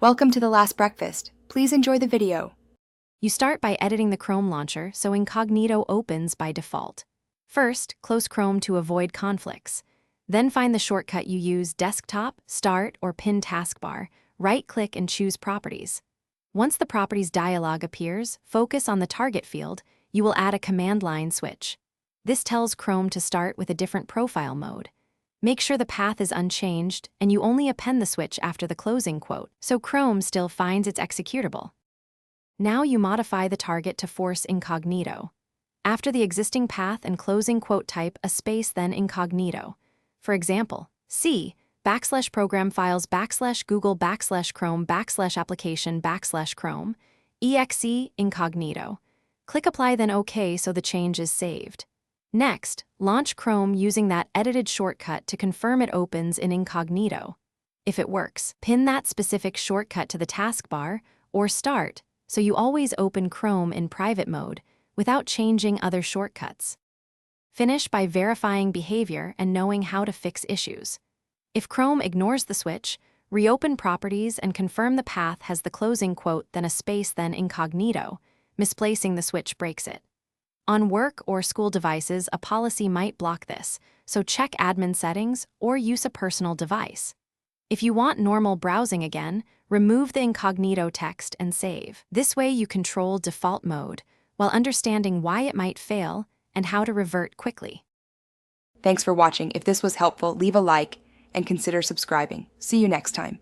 Welcome to The Last Breakfast. Please enjoy the video. You start by editing the Chrome launcher so Incognito opens by default. First, close Chrome to avoid conflicts. Then find the shortcut you use: Desktop, Start, or Pin Taskbar. Right-click and choose Properties. Once the Properties dialog appears, focus on the target field. You will add a command line switch. This tells Chrome to start with a different profile mode. Make sure the path is unchanged, and you only append the switch after the closing quote, so Chrome still finds it's executable. Now you modify the target to force Incognito. After the existing path and closing quote, type a space, then Incognito. For example, C /program files /Google /Chrome /application /Chrome, exe Incognito. Click Apply, then OK, so the change is saved. Next, launch Chrome using that edited shortcut to confirm it opens in Incognito. If it works, pin that specific shortcut to the taskbar or Start, so you always open Chrome in private mode without changing other shortcuts. Finish by verifying behavior and knowing how to fix issues. If Chrome ignores the switch, reopen Properties and confirm the path has the closing quote, then a space, then Incognito. Misplacing the switch breaks it. On work or school devices, a policy might block this, so check admin settings or use a personal device. If you want normal browsing again, remove the Incognito text and save. This way you control default mode while understanding why it might fail and how to revert quickly. Thanks for watching. If this was helpful, leave a like and consider subscribing. See you next time.